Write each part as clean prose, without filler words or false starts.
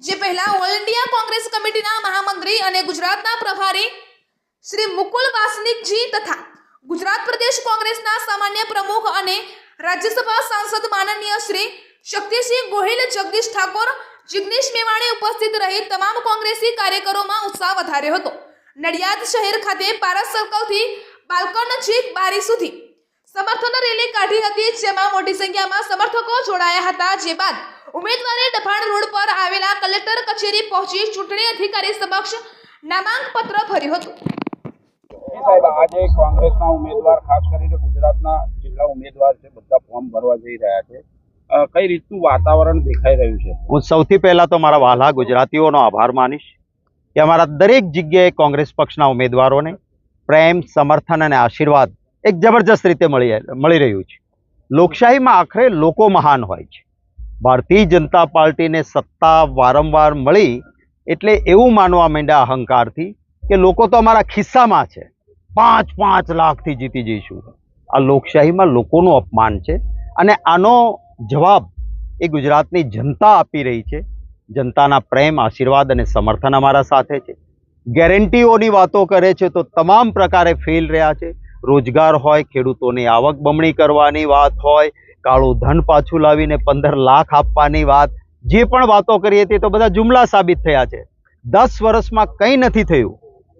જે પહેલા all India Congress કમિટીના મહામંત્રી અને ગુજરાતના પ્રભારી શ્રી મુકુલ વાસનિકજી તથા ગુજરાત પ્રદેશ કોંગ્રેસના સામાન્ય પ્રમુખ અને રાજ્યસભા સાંસદ માનનીય શ્રી શક્તિસિંહ ગોહિલ, જગદીશ ઠાકોર, જિગ્નેશ મેવાણી ઉપસ્થિત રહી તમામ કોંગ્રેસી કાર્યકરોમાં ઉત્સાહ વધાર્યો હતો। નડિયાદ શહેર ખાતે પારસ સર્કલથી બાલ્કન નજીક બારી સુધી સમર્થન રેલી કાઢી હતી, જેમાં મોટી સંખ્યામાં સમર્થકો જોડાયા હતા। જે બાદ ઉમેદવારે ડભાણ રોડ પર આવેલા કલેક્ટર કચેરી પહોંચી ચૂંટણી અધિકારી સમક્ષ નામાંકન પત્ર ભર્યું હતું। સાહેબ, આજે કોંગ્રેસના ઉમેદવાર, ખાસ કરીને ગુજરાતના જિલ્લા ઉમેદવાર છે, બધા ફોર્મ ભરવા જઈ રહ્યા છે। કઈ રીતનું વાતાવરણ દેખાઈ રહ્યું છે? હું સૌથી પહેલા તો મારા વહાલા ગુજરાતીઓનો આભાર માનીશ કે અમારા દરેક જગ્યાએ કોંગ્રેસ પક્ષના ઉમેદવારોને પ્રેમ, સમર્થન અને આશીર્વાદ એક જબરજસ્ત રીતે મળી રહ્યું છે। લોકશાહીમાં આખરે લોકો મહાન હોય છે। ભારતીય જનતા પાર્ટીને સત્તા વારંવાર મળી એટલે એવું માનવા માંડ્યા અહંકારથી કે લોકો તો અમારા ખિસ્સામાં છે, 5 લાખથી જીતી જઈશું। આ લોકશાહીમાં લોકોનું અપમાન છે અને આનો જવાબ એ ગુજરાતની જનતા આપી રહી છે। જનતાના પ્રેમ, આશીર્વાદ અને સમર્થન અમારા સાથે છે। ગેરંટીઓની વાતો કરે છે તો તમામ પ્રકારે ફેલ રહ્યા છે। રોજગાર હોય, ખેડૂતોની આવક બમણી કરવાની વાત હોય, કાળું ધન પાછું લાવીને 15 લાખ આપવાની વાત, જે પણ વાતો કરી હતી તો બધા જુમલા સાબિત થયા છે। 10 વર્ષમાં કંઈ નથી થયું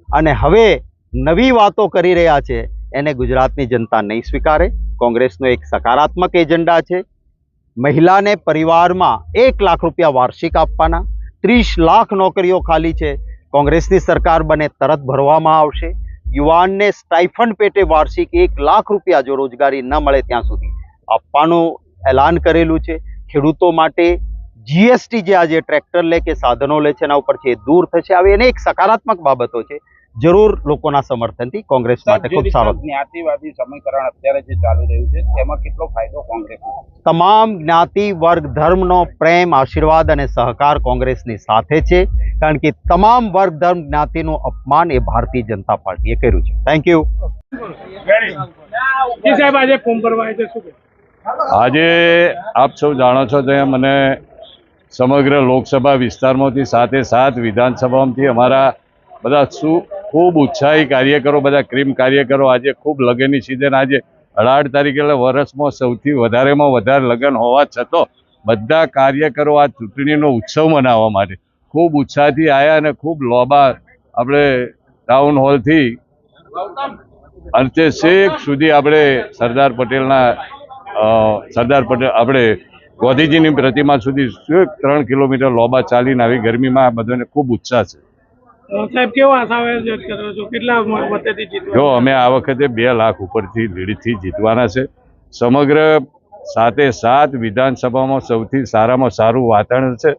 અને હવે નવી વાતો કરી રહ્યા છે, એને ગુજરાતની જનતા નહીં સ્વીકારે। કોંગ્રેસનો એક સકારાત્મક એજન્ડા છે। મહિલાને પરિવારમાં 1 લાખ રૂપિયા વાર્ષિક આપવાના, 30 લાખ નોકરીઓ ખાલી છે, કોંગ્રેસની સરકાર બને તરત ભરવામાં આવશે। યુવાનને સ્ટાઇફંડ પેટે વાર્ષિક 1 લાખ રૂપિયા જો રોજગારી ન મળે ત્યાં સુધી આપવાનું એલાન કરેલું છે। ખેડૂતો માટે જીએસટી જે આજે ટ્રેક્ટર લે કે સાધનો લે છે એના ઉપરથી એ દૂર થશે। હવે એને એક સકારાત્મક બાબતો છે, જરૂર લોકોના સમર્થનથી કોંગ્રેસ માટે ખૂબ સારો। જ્ઞાતિવાદી સમીકરણ અત્યારે જે ચાલી રહ્યું છે તેમાં કેટલો ફાયદો કોંગ્રેસનો? તમામ જ્ઞાતિ, વર્ગ, ધર્મનો પ્રેમ, આશીર્વાદ અને સહકાર કોંગ્રેસની સાથે છે, કારણ કે તમામ વર્ગ, ધર્મ, જ્ઞાતિનું અપમાન એ ભારતીય જનતા પાર્ટીએ કર્યું છે। Thank you. આજે આપ સૌ જાણો છો તેમ મને સમગ્ર લોકસભા વિસ્તારમાંથી સાથે વિધાનસભામાંથી અમારા બધા ખૂબ ઉત્સાહી કાર્યકરો, બધા ક્રીમ કાર્યકરો આજે ખૂબ લગનની સિઝન, આજે 18 તારીખે એટલે વર્ષમાં સૌથી વધારેમાં વધારે લગન હોવા છતાં બધા કાર્યકરો આ ચૂંટણીનો ઉત્સવ મનાવવા માટે ખૂબ ઉત્સાહથી આવ્યા અને ખૂબ લોબા આપણે ટાઉન હોલથી અંતે છેક સુધી આપણે સરદાર પટેલ આપણે ગાંધીજીની પ્રતિમા સુધી 3 કિલોમીટર લોબા ચાલીને આવી ગરમીમાં આ બધાને ખૂબ ઉત્સાહ છે। સાહેબ, કેવો આશા વ્યક્ત કરો છો? કેટલા મતેથી જીતવા? જો અમે આ વખતે 2 લાખ ઉપરથી લીડથી જીતવાના છે। સમગ્ર 7 વિધાનસભામાં સૌથી સારામાં સારું વાતાવરણ છે।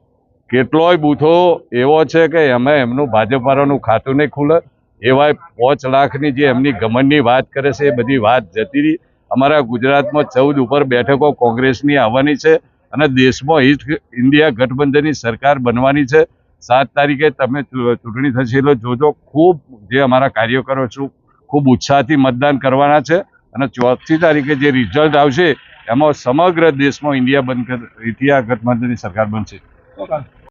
કેટલોય બૂથો એવો છે કે એમનું ભાજપવાળાનું ખાતું નહીં ખુલે, એવા 5 લાખની જે એમની ગમનની વાત કરે છે એ બધી વાત જતી રહી। અમારા ગુજરાતમાં 14 ઉપર બેઠકો કોંગ્રેસની આવવાની છે અને દેશમાં હિત ઇન્ડિયા ગઠબંધનની સરકાર બનવાની છે। 7 તારીખે તમે ચૂંટણી થશે એટલે જોજો, ખૂબ જે અમારા કાર્યકરો છું ખૂબ ઉત્સાહથી મતદાન કરવાના છે અને 4મી તારીખે જે રિઝલ્ટ આવશે એમાં સમગ્ર દેશમાં ઇન્ડિયા ગઠબંધનની સરકાર બનશે।